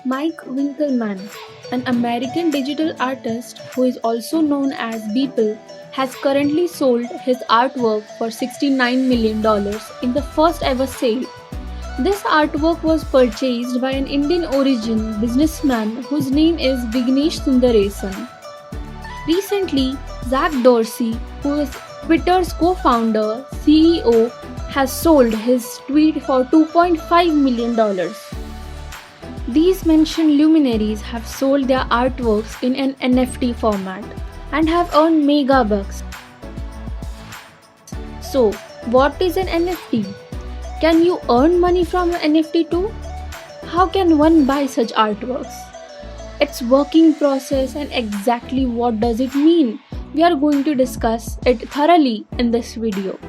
Mike Winkelmann, an American digital artist who is also known as Beeple, has currently sold his artwork for $69 million dollars in the first ever sale. This artwork was purchased by an Indian origin businessman whose name is Vignesh Sundaresan. Recently, Zach Dorsey, who is Twitter's co founder CEO, has sold his tweet for $2.5 million. These mentioned luminaries have sold their artworks in an NFT format and have earned mega bucks. So, what is an NFT? Can you earn money from an NFT too? How can one buy such artworks? Its working process and exactly what does it mean? We are going to discuss it thoroughly in this video.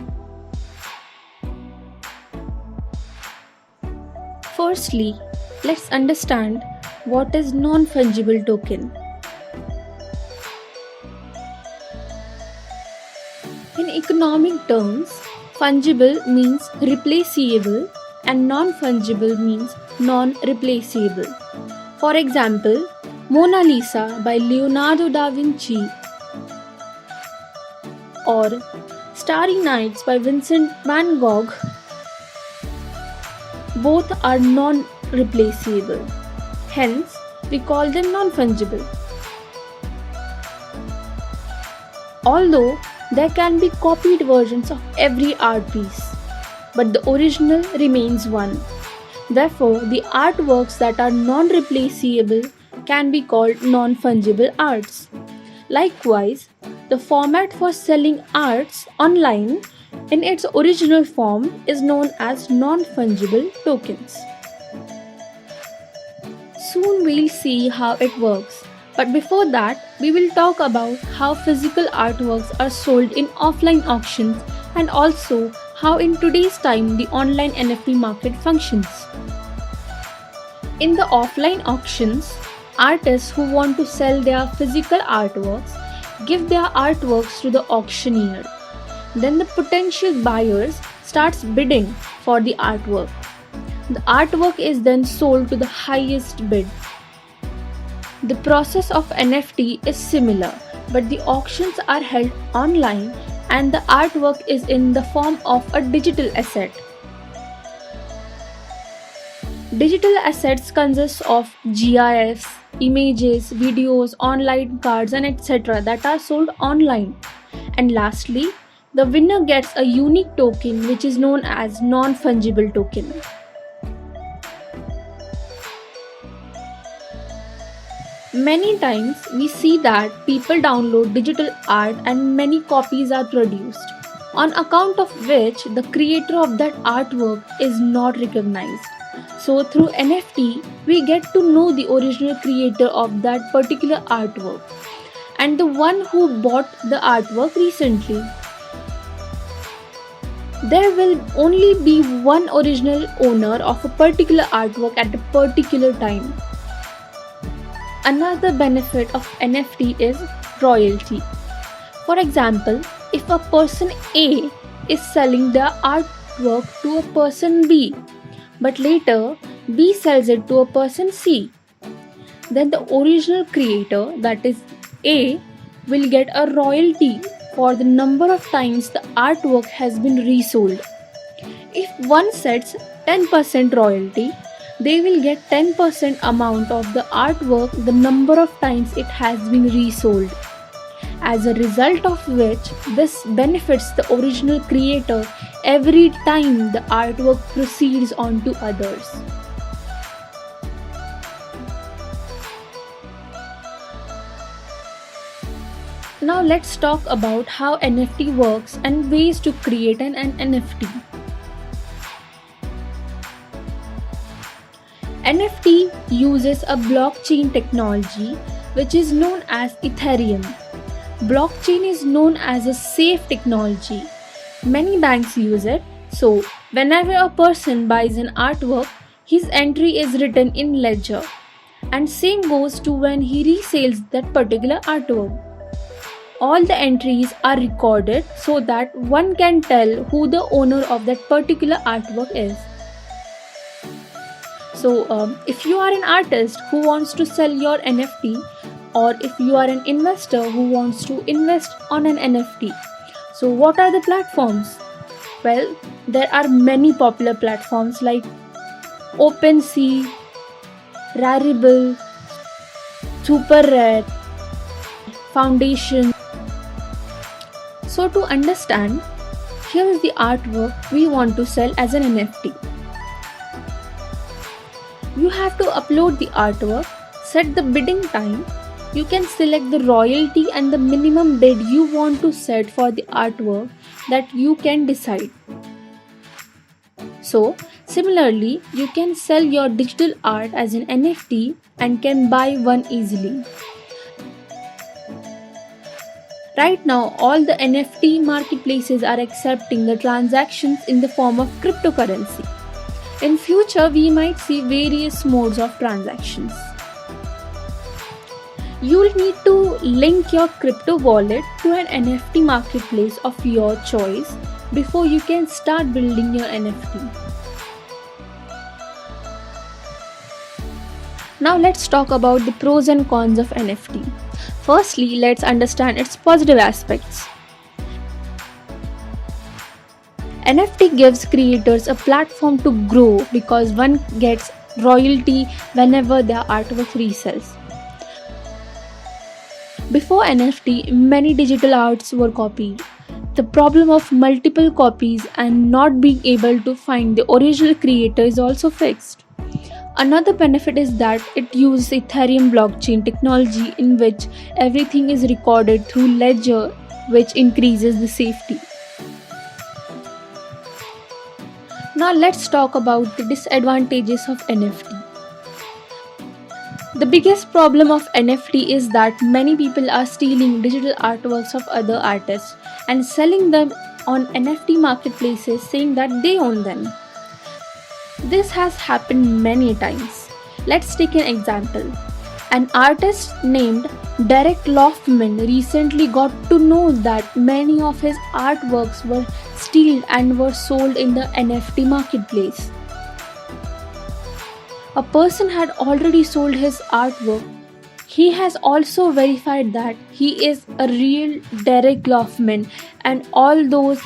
Firstly, let's understand what is non-fungible token. In economic terms, fungible means replaceable and non-fungible means non-replaceable. For example, Mona Lisa by Leonardo da Vinci or Starry Nights by Vincent van Gogh both are non-replaceable. Hence, we call them non-fungible. Although there can be copied versions of every art piece, but the original remains one. Therefore, the artworks that are non-replaceable can be called non-fungible arts. Likewise, the format for selling arts online in its original form is known as non-fungible tokens. Soon we'll see how it works, but before that, we will talk about how physical artworks are sold in offline auctions and also how in today's time the online NFT market functions. In the offline auctions, artists who want to sell their physical artworks give their artworks to the auctioneer. Then the potential buyers starts bidding for the artwork. The artwork is then sold to the highest bid. The process of NFT is similar, but the auctions are held online and the artwork is in the form of a digital asset. Digital assets consist of GIFs, images, videos, online cards, and etc. that are sold online. And lastly, the winner gets a unique token which is known as non-fungible token. Many times we see that people download digital art and many copies are produced, on account of which the creator of that artwork is not recognized. So through NFT, we get to know the original creator of that particular artwork and the one who bought the artwork recently. There will only be one original owner of a particular artwork at a particular time. Another benefit of NFT is royalty. For example, if a person A is selling their artwork to a person B, but later B sells it to a person C, then the original creator, that is A, will get a royalty for the number of times the artwork has been resold. If one sets 10% royalty, they will get 10% amount of the artwork the number of times it has been resold. As a result of which, this benefits the original creator every time the artwork proceeds on to others. Now let's talk about how NFT works and ways to create an NFT. NFT uses a blockchain technology which is known as Ethereum. Blockchain is known as a safe technology. Many banks use it, so whenever a person buys an artwork, his entry is written in ledger. And same goes to when he resells that particular artwork. All the entries are recorded so that one can tell who the owner of that particular artwork is. So, if you are an artist who wants to sell your NFT, or if you are an investor who wants to invest on an NFT, so what are the platforms? Well, there are many popular platforms like OpenSea, Rarible, Super Rare, Foundation. So, to understand, here is the artwork we want to sell as an NFT. You have to upload the artwork, set the bidding time. You can select the royalty and the minimum bid you want to set for the artwork that you can decide. So, similarly, you can sell your digital art as an NFT and can buy one easily. Right now, all the NFT marketplaces are accepting the transactions in the form of cryptocurrency. In future, we might see various modes of transactions. You'll need to link your crypto wallet to an NFT marketplace of your choice before you can start building your NFT. Now let's talk about the pros and cons of NFT. Firstly, let's understand its positive aspects. NFT gives creators a platform to grow because one gets royalty whenever their artwork resells. Before NFT, many digital arts were copied. The problem of multiple copies and not being able to find the original creator is also fixed. Another benefit is that it uses Ethereum blockchain technology in which everything is recorded through ledger, which increases the safety. Now let's talk about the disadvantages of NFT. The biggest problem of NFT is that many people are stealing digital artworks of other artists and selling them on NFT marketplaces saying that they own them. This has happened many times. Let's take an example. An artist named Derek Loftman recently got to know that many of his artworks were stolen and were sold in the NFT marketplace. A person had already sold his artwork. He has also verified that he is a real Derek Loftman and all those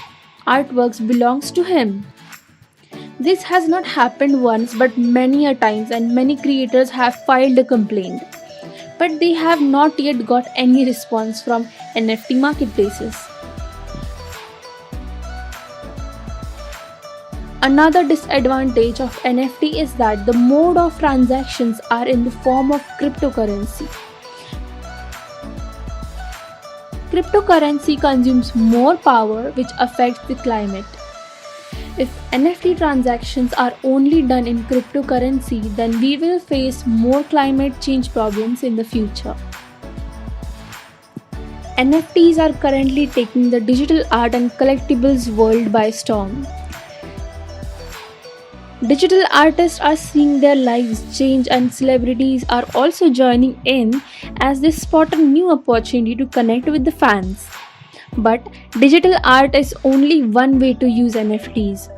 artworks belongs to him. This has not happened once but many a times, and many creators have filed a complaint. But they have not yet got any response from NFT marketplaces. Another disadvantage of NFT is that the mode of transactions are in the form of cryptocurrency. Cryptocurrency consumes more power, which affects the climate. If NFT transactions are only done in cryptocurrency, then we will face more climate change problems in the future. NFTs are currently taking the digital art and collectibles world by storm. Digital artists are seeing their lives change, and celebrities are also joining in as they spot a new opportunity to connect with the fans. But digital art is only one way to use NFTs.